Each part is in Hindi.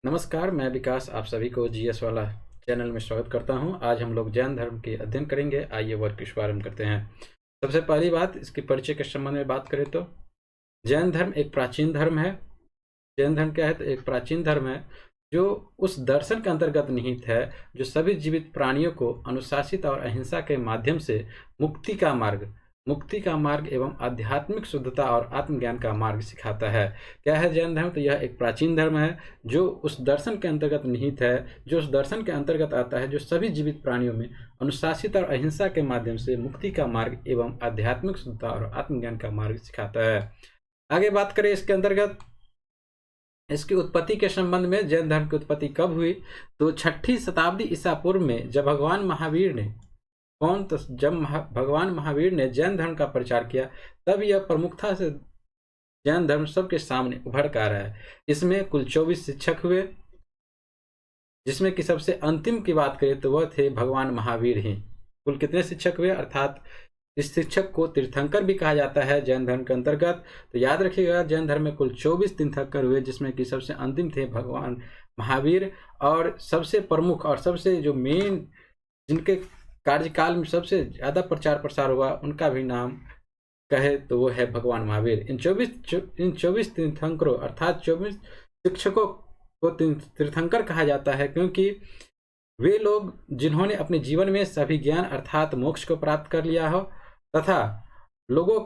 नमस्कार, मैं विकास आप सभी को जीएस वाला चैनल में स्वागत करता हूं। आज हम लोग जैन धर्म के अध्ययन करेंगे। आइए वर्ग की शुभारंभ करते हैं। सबसे पहली बात, इसके परिचय के संबंध में बात करें तो जैन धर्म एक प्राचीन धर्म है। जैन धर्म क्या है? तो एक प्राचीन धर्म है जो उस दर्शन के अंतर्गत निहित है जो सभी जीवित प्राणियों को अनुशासित और अहिंसा के माध्यम से मुक्ति का मार्ग एवं आध्यात्मिक शुद्धता और आत्मज्ञान का मार्ग सिखाता है। क्या है जैन धर्म? तो यह एक प्राचीन धर्म है जो उस दर्शन के अंतर्गत निहित है, जो उस दर्शन के अंतर्गत आता है जो सभी जीवित प्राणियों में अनुशासित और अहिंसा के माध्यम से मुक्ति का मार्ग एवं आध्यात्मिक शुद्धता और आत्मज्ञान का मार्ग सिखाता है। आगे बात करें इसके अंतर्गत इसकी उत्पत्ति के संबंध में। जैन धर्म की उत्पत्ति कब हुई? तो 6ठी शताब्दी ईसा पूर्व में जब भगवान महावीर ने जैन धर्म का प्रचार किया, तब यह प्रमुखता से जैन धर्म सबके सामने उभर कर रहा है। इसमें कुल 24 शिक्षक हुए, जिसमें कि सबसे अंतिम की बात करें तो वह थे भगवान महावीर ही। कुल कितने शिक्षक हुए? अर्थात इस शिक्षक को तीर्थंकर भी कहा जाता है जैन धर्म के अंतर्गत। तो याद रखिएगा, जैन धर्म में कुल 24 तीर्थंकर हुए, जिसमें कि सबसे अंतिम थे भगवान महावीर। और सबसे प्रमुख और सबसे जो मेन जिनके कार्यकाल में सबसे ज़्यादा प्रचार प्रसार हुआ, उनका भी नाम कहे तो वो है भगवान महावीर। इन 24 तीर्थंकरों अर्थात 24 शिक्षकों को तीर्थंकर कहा जाता है, क्योंकि वे लोग जिन्होंने अपने जीवन में सभी ज्ञान अर्थात मोक्ष को प्राप्त कर लिया हो तथा लोगों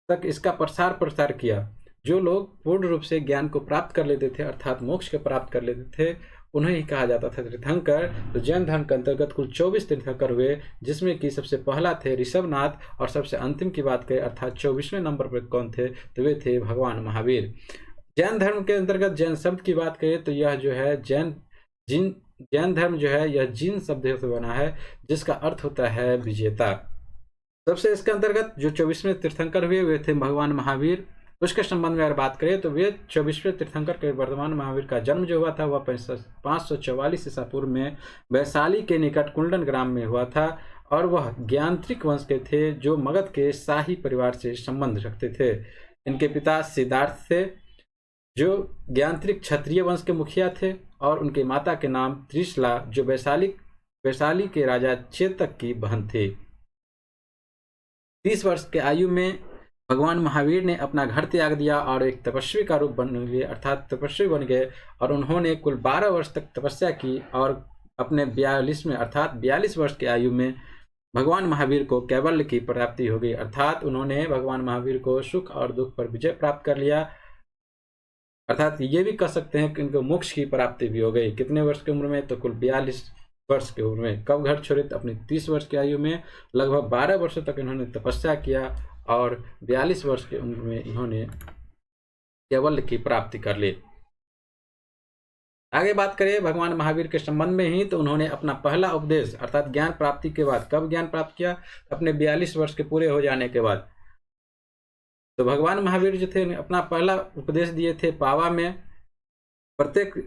तक इसका प्रसार किया। जो लोग पूर्ण रूप से ज्ञान को प्राप्त कर लेते थे अर्थात मोक्ष को प्राप्त कर लेते थे, उन्हें ही कहा जाता था तीर्थंकर। तो जैन धर्म के अंतर्गत कुल 24 तीर्थंकर हुए, जिसमें कि सबसे पहला थे ऋषभनाथ और सबसे अंतिम की बात करें अर्थात 24वें नंबर पर कौन थे? तो वे थे भगवान महावीर। जैन धर्म के अंतर्गत जैन शब्द की बात करें तो यह जो है जैन धर्म जो है यह जिन शब्द से बना है, जिसका अर्थ होता है विजेता। सबसे इसके अंतर्गत जो 24वें तीर्थंकर हुए वे थे भगवान महावीर। उसके संबंध में अगर बात करें तो वे 24वें तीर्थंकर के वर्तमान महावीर का जन्म जो हुआ था वह 544 ईसा पूर्व में वैशाली के निकट कुंडन ग्राम में हुआ था, और वह ज्ञांत्रिक वंश के थे जो मगध के शाही परिवार से संबंध रखते थे। इनके पिता सिद्धार्थ थे जो ज्ञांत्रिक क्षत्रिय वंश के मुखिया थे, और उनके माता के नाम त्रिशला जो वैशाली के राजा चेतक की बहन थे। 30 वर्ष के आयु में भगवान महावीर ने अपना घर त्याग दिया और एक तपस्वी का रूप बन गए अर्थात तपस्वी बन गए, और उन्होंने कुल 12 वर्ष तक तपस्या की, और अपने 42 वर्ष की आयु में भगवान महावीर को कैवल्य की प्राप्ति हो गई, अर्थात उन्होंने भगवान महावीर को सुख और दुख पर विजय प्राप्त कर लिया। अर्थात ये भी कह सकते हैं कि इनको मोक्ष की प्राप्ति भी हो गई। कितने वर्ष की उम्र में? तो कुल 42 वर्ष की उम्र में। कब घर छोड़े? अपनी 30 वर्ष की आयु में। लगभग 12 वर्षों तक इन्होंने तपस्या किया और 42 वर्ष की उम्र में इन्होंने कैवल्य की प्राप्ति कर ली। आगे बात करें भगवान महावीर के संबंध में ही, तो उन्होंने अपना पहला उपदेश अर्थात ज्ञान प्राप्ति के बाद, कब ज्ञान प्राप्त किया? अपने 42 वर्ष के पूरे हो जाने के बाद। तो भगवान महावीर जो थे अपना पहला उपदेश दिए थे पावा में। प्रत्येक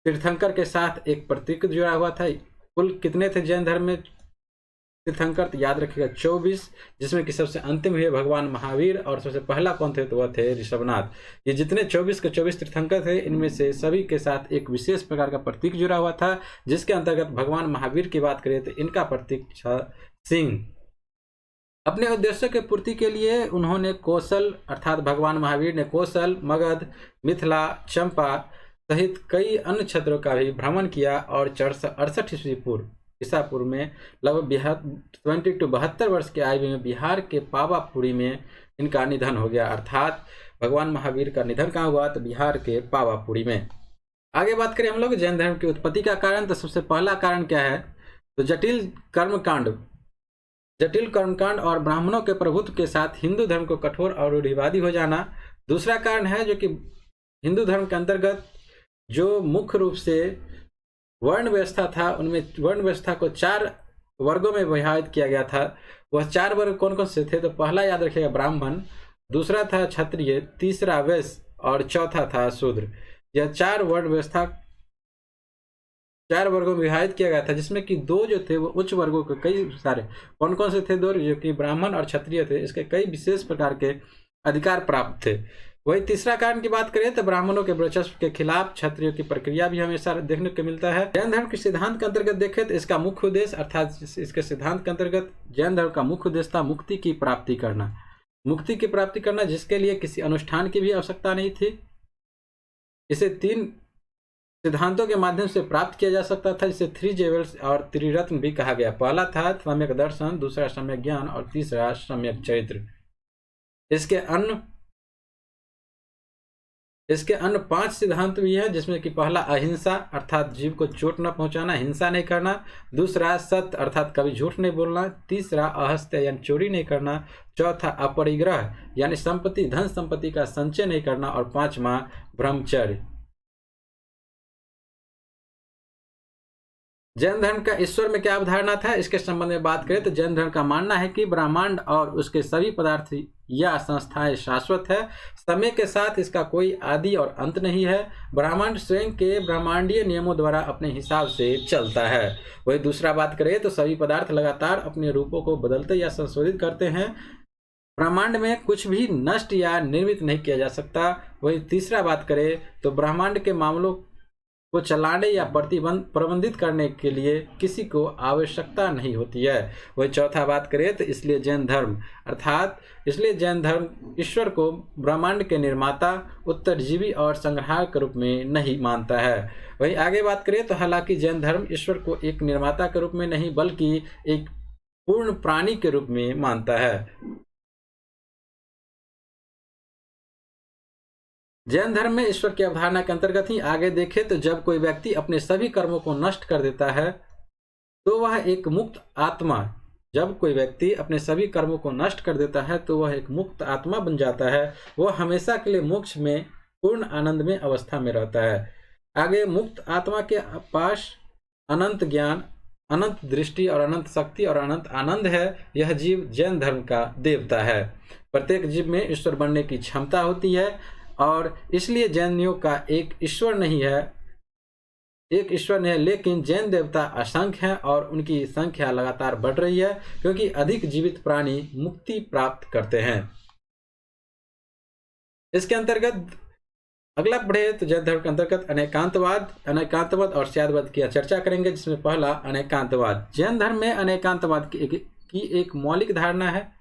तीर्थंकर के साथ एक प्रतीक जुड़ा हुआ था। कुल कितने थे जैन धर्म में तीर्थंकर? तो याद रखिएगा 24, जिसमें कि सबसे अंतिम हुए भगवान महावीर, और सबसे पहला कौन थे? तो वह थे ऋषभनाथ। ये जितने 24 के 24 तीर्थंकर थे, इनमें से सभी के साथ एक विशेष प्रकार का प्रतीक जुड़ा हुआ था, जिसके अंतर्गत भगवान महावीर की बात करें तो इनका प्रतीक था सिंह। अपने उद्देश्य के पूर्ति के लिए उन्होंने कौशल अर्थात भगवान महावीर ने कौशल, मगध, मिथिला, चंपा सहित कई अन्य क्षेत्रों का भी भ्रमण किया, और 68 ईसा पूर्व में लगभग 72 वर्ष की आयु में बिहार के पावापुरी में इनका निधन हो गया। अर्थात भगवान महावीर का निधन कहाँ हुआ? तो बिहार के पावापुरी में। आगे बात करें हम लोग जैन धर्म की उत्पत्ति का कारण, तो सबसे पहला कारण क्या है? तो जटिल कर्मकांड और ब्राह्मणों के प्रभुत्व के साथ हिंदू धर्म को कठोर और रूढ़िवादी हो जाना। दूसरा कारण है जो कि हिंदू धर्म के अंतर्गत जो मुख्य रूप से वर्ण व्यवस्था था, उनमें वर्ण व्यवस्था को 4 वर्गों में विभाजित किया गया था। वह 4 वर्ग कौन कौन से थे? तो पहला याद रखिएगा ब्राह्मण, दूसरा था क्षत्रिय, तीसरा वैश्य और चौथा था शूद्र। यह 4 वर्ण व्यवस्था 4 वर्गों में विभाजित किया गया था, जिसमें कि 2 जो थे वो उच्च वर्गों के कई सारे कौन कौन से थे? 2 जो कि ब्राह्मण और क्षत्रिय थे, इसके कई विशेष प्रकार के अधिकार प्राप्त थे। वही तीसरा कारण की बात करें तो ब्राह्मणों के वर्चस्व के खिलाफ क्षत्रियों की प्रक्रिया भी हमेशा देखने को मिलता है। जैन धर्म के सिद्धांत के अंतर्गत देखें तो इसका मुख्य उद्देश्य अर्थात इसके सिद्धांत के अंतर्गत जैन धर्म का मुख्य उद्देश्य था मुक्ति की प्राप्ति करना। मुक्ति की प्राप्ति करना जिसके लिए किसी अनुष्ठान की भी आवश्यकता नहीं थी। इसे 3 सिद्धांतों के माध्यम से प्राप्त किया जा सकता था, जिसे 3 जेवल्स और त्रिरत्न भी कहा गया। पहला था सम्यक दर्शन, दूसरा सम्यक ज्ञान और तीसरा सम्यक चरित्र। इसके अन्य 5 सिद्धांत भी है, जिसमें कि पहला अहिंसा अर्थात जीव को चोट न पहुंचाना, हिंसा नहीं करना। दूसरा सत्य अर्थात कभी झूठ नहीं बोलना। तीसरा अहस्त्य यानी चोरी नहीं करना। चौथा अपरिग्रह यानी संपत्ति धन संपत्ति का संचय नहीं करना। और 5वां ब्रह्मचर्य। जैन धर्म का ईश्वर में क्या अवधारणा था, इसके संबंध में बात करें तो जैन धर्म का मानना है कि ब्रह्मांड और उसके सभी पदार्थ या संस्थाएं शाश्वत है। समय के साथ इसका कोई आदि और अंत नहीं है। ब्रह्मांड स्वयं के ब्रह्मांडीय नियमों द्वारा अपने हिसाब से चलता है। वही दूसरा बात करें तो सभी पदार्थ लगातार अपने रूपों को बदलते या संशोधित करते हैं। ब्रह्मांड में कुछ भी नष्ट या निर्मित नहीं किया जा सकता। वही तीसरा बात करें तो ब्रह्मांड के मामलों को चलाने या प्रबंधित करने के लिए किसी को आवश्यकता नहीं होती है। वही चौथा बात करें तो इसलिए जैन धर्म ईश्वर को ब्रह्मांड के निर्माता, उत्तरजीवी और संग्राहक के रूप में नहीं मानता है। वही आगे बात करें तो हालांकि जैन धर्म ईश्वर को एक निर्माता के रूप में नहीं बल्कि एक पूर्ण प्राणी के रूप में मानता है। जैन धर्म में ईश्वर की अवधारणा के अंतर्गत ही आगे देखें तो जब कोई व्यक्ति अपने सभी कर्मों को नष्ट कर देता है तो वह एक मुक्त आत्मा बन जाता है। वह हमेशा के लिए मोक्ष में पूर्ण आनंदमय अवस्था में रहता है। आगे मुक्त आत्मा के पास अनंत ज्ञान, अनंत दृष्टि और अनंत शक्ति और अनंत आनंद है। यह जीव जैन धर्म का देवता है। प्रत्येक जीव में ईश्वर बनने की क्षमता होती है और इसलिए जैनियों का एक ईश्वर नहीं है, लेकिन जैन देवता असंख्य हैं और उनकी संख्या लगातार बढ़ रही है क्योंकि अधिक जीवित प्राणी मुक्ति प्राप्त करते हैं। इसके अंतर्गत अगला बढ़े तो जैन धर्म के अंतर्गत अनेकांतवाद और स्यादवाद की चर्चा करेंगे, जिसमें पहला अनेकांतवाद। जैन धर्म में अनेकांतवाद की एक मौलिक धारणा है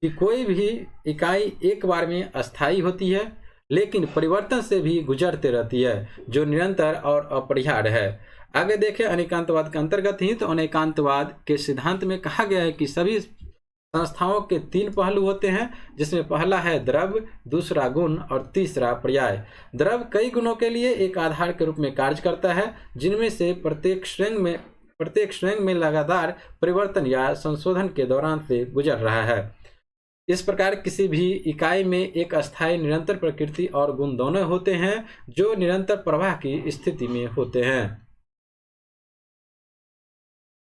कि कोई भी इकाई एक बार में अस्थायी होती है लेकिन परिवर्तन से भी गुजरते रहती है, जो निरंतर और अपरिहार्य है। आगे देखें अनेकांतवाद के अंतर्गत ही तो अनेकांतवाद के सिद्धांत में कहा गया है कि सभी संस्थाओं के 3 पहलू होते हैं, जिसमें पहला है द्रव्य, दूसरा गुण और तीसरा पर्याय। द्रव्य कई गुणों के लिए एक आधार के रूप में कार्य करता है, जिनमें से प्रत्येक स्वयं में लगातार परिवर्तन या संशोधन के दौरान से गुजर रहा है। इस प्रकार किसी भी इकाई में एक अस्थायी निरंतर प्रकृति और गुण दोनों होते हैं जो निरंतर प्रवाह की स्थिति में होते हैं।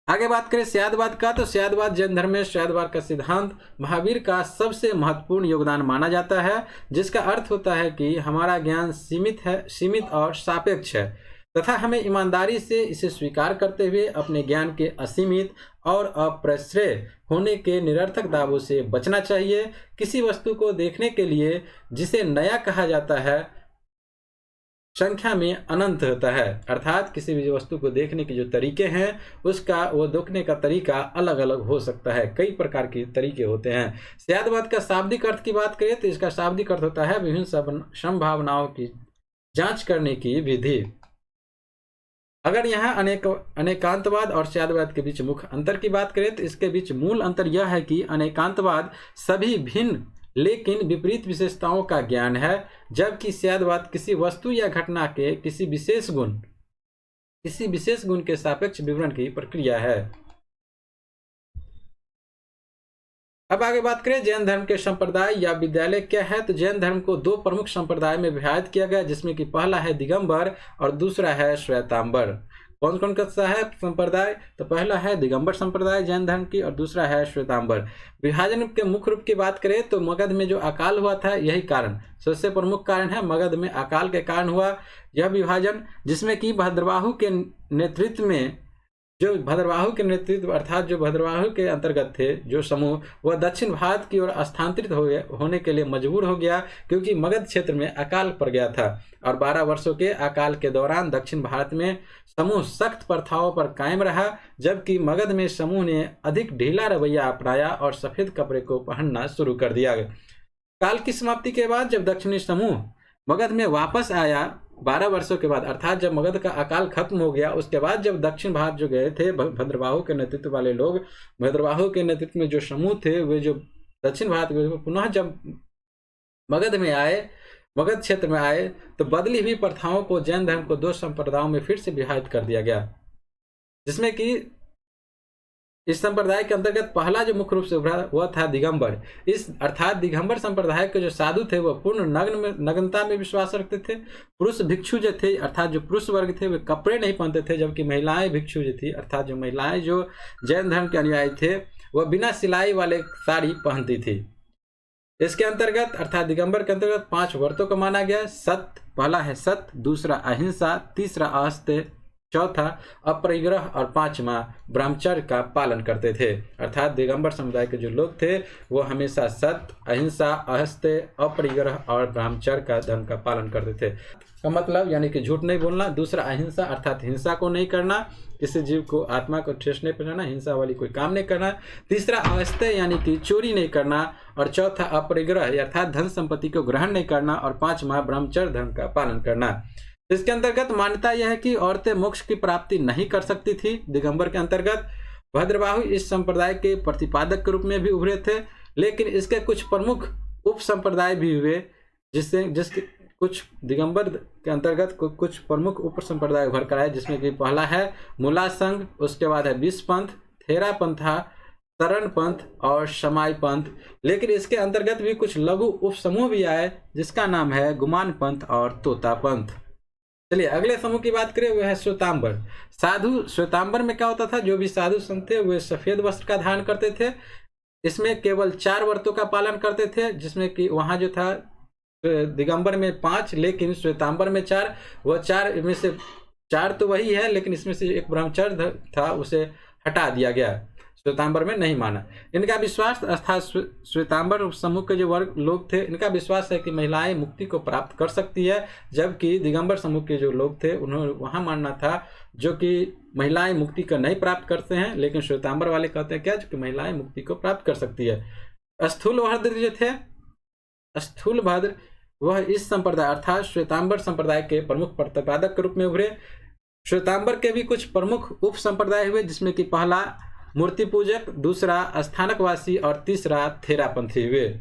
आगे बात करें स्यादवाद का तो स्यादवाद जैन धर्म में स्यादवाद का सिद्धांत महावीर का सबसे महत्वपूर्ण योगदान माना जाता है, जिसका अर्थ होता है कि हमारा ज्ञान सीमित और सापेक्ष है तथा हमें ईमानदारी से इसे स्वीकार करते हुए अपने ज्ञान के असीमित और अप्रश्रय होने के निरर्थक दावों से बचना चाहिए। किसी वस्तु को देखने के लिए जिसे नया कहा जाता है संख्या में अनंत होता है, अर्थात किसी भी वस्तु को देखने के जो तरीके हैं उसका वो देखने का तरीका अलग अलग हो सकता है। कई प्रकार के तरीके होते हैं। स्यादवाद का शाब्दिक अर्थ की बात करें तो इसका शाब्दिक अर्थ होता है विभिन्न संभावनाओं की जांच करने की विधि। अगर यहाँ अनेकांतवाद और स्यादवाद के बीच मुख्य अंतर की बात करें तो इसके बीच मूल अंतर यह है कि अनेकांतवाद सभी भिन्न लेकिन विपरीत विशेषताओं का ज्ञान है, जबकि स्यादवाद किसी वस्तु या घटना के किसी विशेष गुण के सापेक्ष विवरण की प्रक्रिया है। अब आगे बात करें जैन धर्म के संप्रदाय या विद्यालय क्या है तो जैन धर्म को 2 प्रमुख संप्रदाय में विभाजित किया गया, जिसमें कि पहला है दिगंबर और दूसरा है श्वेतांबर। कौन कौन सा है संप्रदाय तो पहला है दिगंबर संप्रदाय जैन धर्म की और दूसरा है श्वेतांबर। विभाजन के मुख्य रूप की बात करें तो मगध में जो अकाल हुआ था यही कारण सबसे प्रमुख कारण है। मगध में अकाल के कारण हुआ यह विभाजन, जिसमें कि भद्रबाहु के नेतृत्व में जो भद्रबाहु के नेतृत्व अर्थात जो भद्रबाहु के अंतर्गत थे जो समूह, वह दक्षिण भारत की ओर स्थानांतरित होने के लिए मजबूर हो गया, क्योंकि मगध क्षेत्र में अकाल पड़ गया था और 12 वर्षों के अकाल के दौरान दक्षिण भारत में समूह सख्त प्रथाओं पर कायम रहा, जबकि मगध में समूह ने अधिक ढीला रवैया अपनाया और सफेद कपड़े को पहनना शुरू कर दिया। काल की समाप्ति के बाद जब दक्षिणी समूह मगध में वापस आया 12 वर्षों के बाद, अर्थात जब मगध का अकाल खत्म हो गया, उसके बाद जब दक्षिण भारत जो गए थे भद्रबाहु के नेतृत्व वाले लोग, भद्रबाहु के नेतृत्व में जो समूह थे वे जो दक्षिण भारत में पुनः जब मगध में आए, मगध क्षेत्र में आए, तो बदली हुई प्रथाओं को जैन धर्म को 2 संप्रदायों में फिर से विभाजित कर दिया गया, जिसमें कि इस संप्रदाय के अंतर्गत पहला जो मुख्य रूप से उभरा वह था दिगंबर। इस अर्थात दिगंबर संप्रदाय के जो साधु थे वह पूर्ण नग्नता में विश्वास रखते थे। पुरुष भिक्षु जो थे अर्थात जो पुरुष वर्ग थे वे कपड़े नहीं पहनते थे, जबकि महिलाएं भिक्षु जो थी अर्थात जो महिलाएं जो जैन धर्म के अनुयायी थे वह बिना सिलाई वाले साड़ी पहनती थी। इसके अंतर्गत अर्थात दिगंबर के अंतर्गत 5 व्रतों को माना गया। सत्य, पहला है सत्य, दूसरा अहिंसा, तीसरा अस्त्य, चौथा अपरिग्रह और 5वां ब्रह्मचर्य का पालन करते थे। अर्थात दिगंबर समुदाय के जो लोग थे वो हमेशा सत्य, अहिंसा, अस्त्य, अपरिग्रह और ब्रह्मचर्य का धर्म का पालन करते थे। का मतलब यानी कि झूठ नहीं बोलना, दूसरा अहिंसा अर्थात हिंसा को नहीं करना, किसी जीव को आत्मा को ठेस नहीं पहुंचाना, हिंसा वाली कोई काम नहीं करना, तीसरा अस्त्य यानी कि चोरी नहीं करना, और चौथा अपरिग्रह अर्थात धन संपत्ति को ग्रहण नहीं करना, और 5वां ब्रह्मचर्य धर्म का पालन करना। इसके अंतर्गत मान्यता यह है कि औरतें मोक्ष की प्राप्ति नहीं कर सकती थी। दिगंबर के अंतर्गत भद्रबाहु इस संप्रदाय के प्रतिपादक के रूप में भी उभरे थे, लेकिन इसके कुछ प्रमुख उप संप्रदाय भी हुए, जिसके कुछ दिगंबर के अंतर्गत कुछ प्रमुख उप संप्रदाय उभर कर आए, जिसमें कि पहला है मूला संघ, उसके बाद है विष पंथ, थेरा पंथा, शरण पंथ और शमाई पंथ। लेकिन इसके अंतर्गत भी कुछ लघु उप समूह भी आए, जिसका नाम है गुमान पंथ और तोता पंथ। चलिए अगले समूह की बात करें, वह है श्वेतांबर साधु। श्वेतांबर में क्या होता था, जो भी साधु संत थे वे सफेद वस्त्र का धारण करते थे। इसमें केवल 4 व्रतों का पालन करते थे, जिसमें कि वहां जो था दिगंबर में 5 लेकिन श्वेतांबर में 4। वह 4 में से 4 तो वही है, लेकिन इसमें से एक ब्रह्मचर्य था उसे हटा दिया गया, श्वेतांबर में नहीं माना। इनका विश्वास अर्थात श्वेतांबर समूह के जो वर्ग लोग थे इनका विश्वास है कि महिलाएं मुक्ति को प्राप्त कर सकती है, जबकि दिगंबर समूह के जो लोग थे उन्होंने वहां मानना था जो कि महिलाएं मुक्ति को नहीं प्राप्त करते हैं, लेकिन श्वेतांबर वाले कहते हैं क्या, जो कि महिलाएं मुक्ति को प्राप्त कर सकती है। स्थूलभद्र जो थे, स्थूलभद्र वह इस संप्रदाय अर्थात श्वेतांबर संप्रदाय के प्रमुख प्रतिपादक के रूप में उभरे। श्वेतांबर के भी कुछ प्रमुख उप संप्रदाय हुए, जिसमें कि पहला मूर्ति पूजक, दूसरा स्थानकवासी और तीसरा थेरापंथी हुए।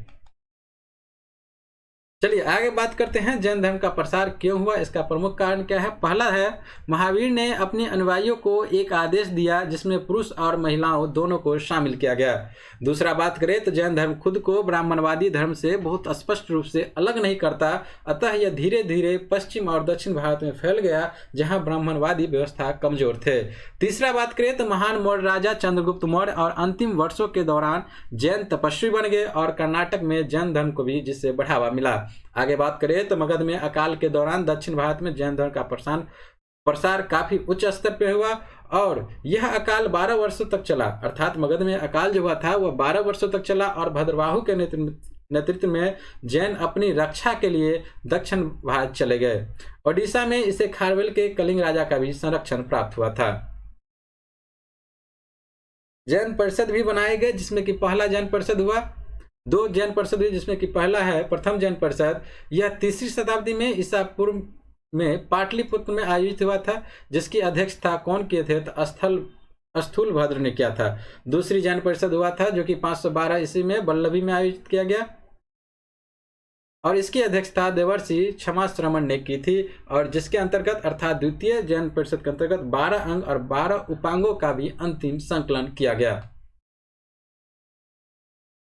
चलिए आगे बात करते हैं जैन धर्म का प्रसार क्यों हुआ, इसका प्रमुख कारण क्या है। पहला है महावीर ने अपने अनुयायियों को एक आदेश दिया जिसमें पुरुष और महिलाओं दोनों को शामिल किया गया। दूसरा बात करें तो जैन धर्म खुद को ब्राह्मणवादी धर्म से बहुत स्पष्ट रूप से अलग नहीं करता, अतः यह धीरे धीरे पश्चिम और दक्षिण भारत में फैल गया जहां ब्राह्मणवादी व्यवस्था कमजोर थे। तीसरा बात करें तो महान मौर्य राजा चंद्रगुप्त मौर्य और अंतिम वर्षों के दौरान जैन तपस्वी बन गए और कर्नाटक में जैन धर्म को भी जिससे बढ़ावा मिला। आगे बात करें तो मगध में अकाल के दौरान दक्षिण भारत में जैन धर्म का प्रसार काफी उच्च स्तर पर हुआ और यह अकाल 12 वर्षों तक चला। अर्थात मगध में अकाल जो हुआ था वह 12 वर्षों तक चला और भद्रबाहु के नेतृत्व में जैन अपनी रक्षा के लिए दक्षिण भारत चले गए। ओडिशा में इसे खारवेल के कलिंग राजा का भी संरक्षण प्राप्त हुआ था। जैन परिषद भी बनाए गए, जिसमें कि पहला जैन परिषद हुआ, 2 जैन परिषद हुई, जिसमें कि पहला है प्रथम जैन परिषद। यह 3री शताब्दी में ईसा पूर्व में पाटलिपुत्र में आयोजित हुआ था, जिसकी अध्यक्षता कौन किए थे तो स्थूलभद्र ने किया था। दूसरी जैन परिषद हुआ था जो कि 512 ईस्वी में वल्लभी में आयोजित किया गया और इसकी अध्यक्षता देवर्षि क्षमाश्रमण ने की थी और जिसके अंतर्गत अर्थात द्वितीय जैन परिषद के अंतर्गत 12 अंग और 12 उपांगों का भी अंतिम संकलन किया गया।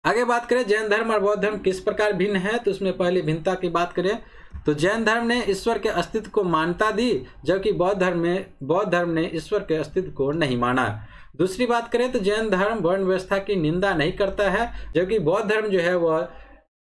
आगे बात करें जैन धर्म और बौद्ध धर्म किस प्रकार भिन्न है, तो उसमें पहली भिन्नता की बात करें तो जैन धर्म ने ईश्वर के अस्तित्व को मान्यता दी, जबकि बौद्ध धर्म ने ईश्वर के अस्तित्व को नहीं माना। दूसरी बात करें तो जैन धर्म वर्ण व्यवस्था की निंदा नहीं करता है, जबकि बौद्ध धर्म जो है वह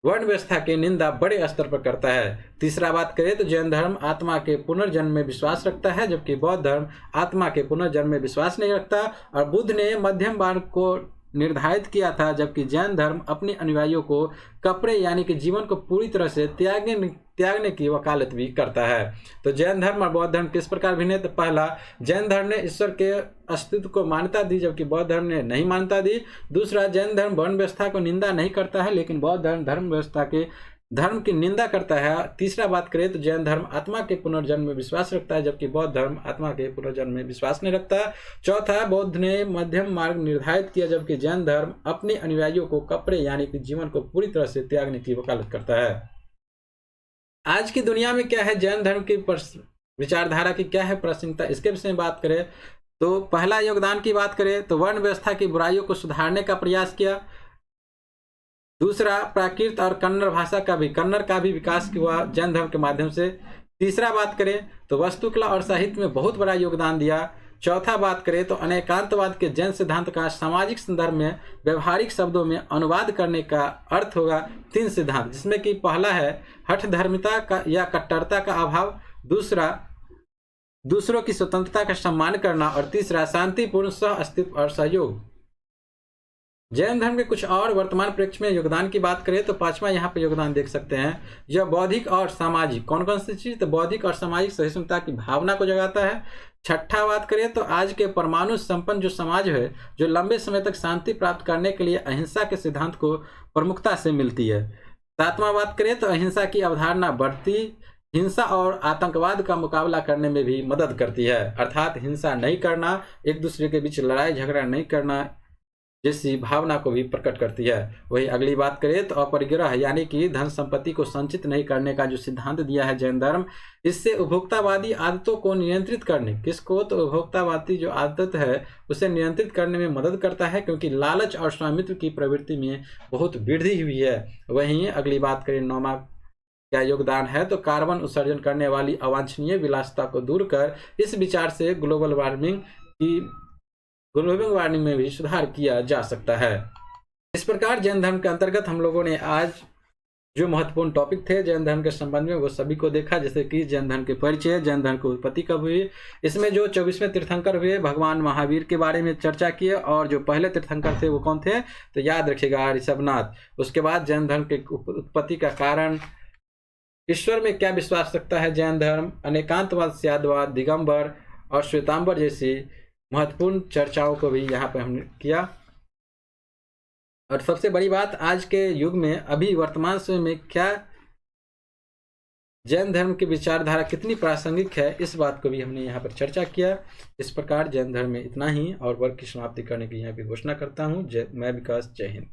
वर्ण व्यवस्था की निंदा बड़े स्तर पर करता है। तीसरा बात करें तो जैन धर्म आत्मा के पुनर्जन्म में विश्वास रखता है, जबकि बौद्ध धर्म आत्मा के पुनर्जन्म में विश्वास नहीं रखता। और बुद्ध ने मध्यम मार्ग को निर्धारित किया था, जबकि जैन धर्म अपने अनुयायियों को कपड़े यानी कि जीवन को पूरी तरह से त्यागने की वकालत भी करता है। तो जैन धर्म और बौद्ध धर्म किस प्रकार भिन्न है? तो पहला, जैन धर्म ने ईश्वर के अस्तित्व को मान्यता दी, जबकि बौद्ध धर्म ने नहीं मान्यता दी। दूसरा, जैन धर्म वर्ण व्यवस्था को निंदा नहीं करता है, लेकिन बौद्ध धर्म धर्म व्यवस्था के धर्म की निंदा करता है। तीसरा बात करें तो जैन धर्म आत्मा के पुनर्जन्म में विश्वास रखता है, जबकि बौद्ध धर्म आत्मा के पुनर्जन्म में विश्वास नहीं रखता। चौथा, बौद्ध ने मध्यम मार्ग निर्धारित किया, जबकि जैन धर्म अपने अनुयायियों को कपड़े यानी कि जीवन को पूरी तरह से त्यागने की वकालत करता है। आज की दुनिया में क्या है जैन धर्म की विचारधारा की क्या है प्रासंगिकता, इसके विषय में बात करें तो पहला योगदान की बात करें तो वर्ण व्यवस्था की बुराइयों को सुधारने का प्रयास किया। दूसरा, प्राकृत और कन्नड़ का भी विकास हुआ जैन धर्म के माध्यम से। तीसरा बात करें तो वास्तुकला और साहित्य में बहुत बड़ा योगदान दिया। चौथा बात करें तो अनेकांतवाद के जैन सिद्धांत का सामाजिक संदर्भ में व्यवहारिक शब्दों में अनुवाद करने का अर्थ होगा 3 सिद्धांत, जिसमें कि पहला है हठ धर्मिता का या कट्टरता का अभाव, दूसरा दूसरों की स्वतंत्रता का सम्मान करना, और तीसरा शांतिपूर्ण सह अस्तित्व और सहयोग। जैन धर्म के कुछ और वर्तमान प्रेक्षण में योगदान की बात करें तो पांचवा यहाँ पे योगदान देख सकते हैं, यह बौद्धिक और सामाजिक कौन कौन सी चीज, तो बौद्धिक और सामाजिक सहिष्णुता की भावना को जगाता है। छठा बात करें तो आज के परमाणु संपन्न जो समाज है, जो लंबे समय तक शांति प्राप्त करने के लिए अहिंसा के सिद्धांत को प्रमुखता से मिलती है। सातवां बात करें तो अहिंसा की अवधारणा बढ़ती हिंसा और आतंकवाद का मुकाबला करने में भी मदद करती है, अर्थात हिंसा नहीं करना, एक दूसरे के बीच लड़ाई झगड़ा नहीं करना जैसी भावना को भी प्रकट करती है। वही अगली बात करें तो अपरिग्रह यानी कि धन संपत्ति को संचित नहीं करने का जो सिद्धांत दिया है जैन धर्म, इससे उपभोक्तावादी आदतों को नियंत्रित करने, किसको, तो उपभोक्तावादी जो आदत है उसे नियंत्रित करने में मदद करता है, क्योंकि लालच और स्वामित्व की प्रवृत्ति में बहुत वृद्धि हुई है। वहीं अगली बात करें 9वां क्या योगदान है, तो कार्बन उत्सर्जन करने वाली अवांछनीय विलासिता को दूर कर इस विचार से ग्लोबल वार्मिंग में भी सुधार किया जा सकता है। इस प्रकार जैन धर्म के अंतर्गत हम लोगों ने आज जो महत्वपूर्ण टॉपिक थे जैन धर्म के संबंध में वो सभी को देखा, जैसे कि जैन धर्म के परिचय, जैन धर्म की उत्पत्ति कब हुई, इसमें जो 24वें तीर्थंकर हुए भगवान महावीर के बारे में चर्चा किए, और जो पहले तीर्थंकर थे वो कौन थे, तो याद रखिएगा ऋषभनाथ। उसके बाद जैन धर्म के उत्पत्ति का कारण, ईश्वर में क्या विश्वास रखता है जैन धर्म, अनेकांतवाद, स्यादवाद, दिगंबर और श्वेतांबर जैसी महत्वपूर्ण चर्चाओं को भी यहाँ पे हमने किया। और सबसे बड़ी बात, आज के युग में अभी वर्तमान समय में क्या जैन धर्म की विचारधारा कितनी प्रासंगिक है, इस बात को भी हमने यहाँ पर चर्चा किया। इस प्रकार जैन धर्म में इतना ही, और वर्ग की समाप्ति करने की यहाँ पे घोषणा करता हूँ। मैं विकास, जय हिंद।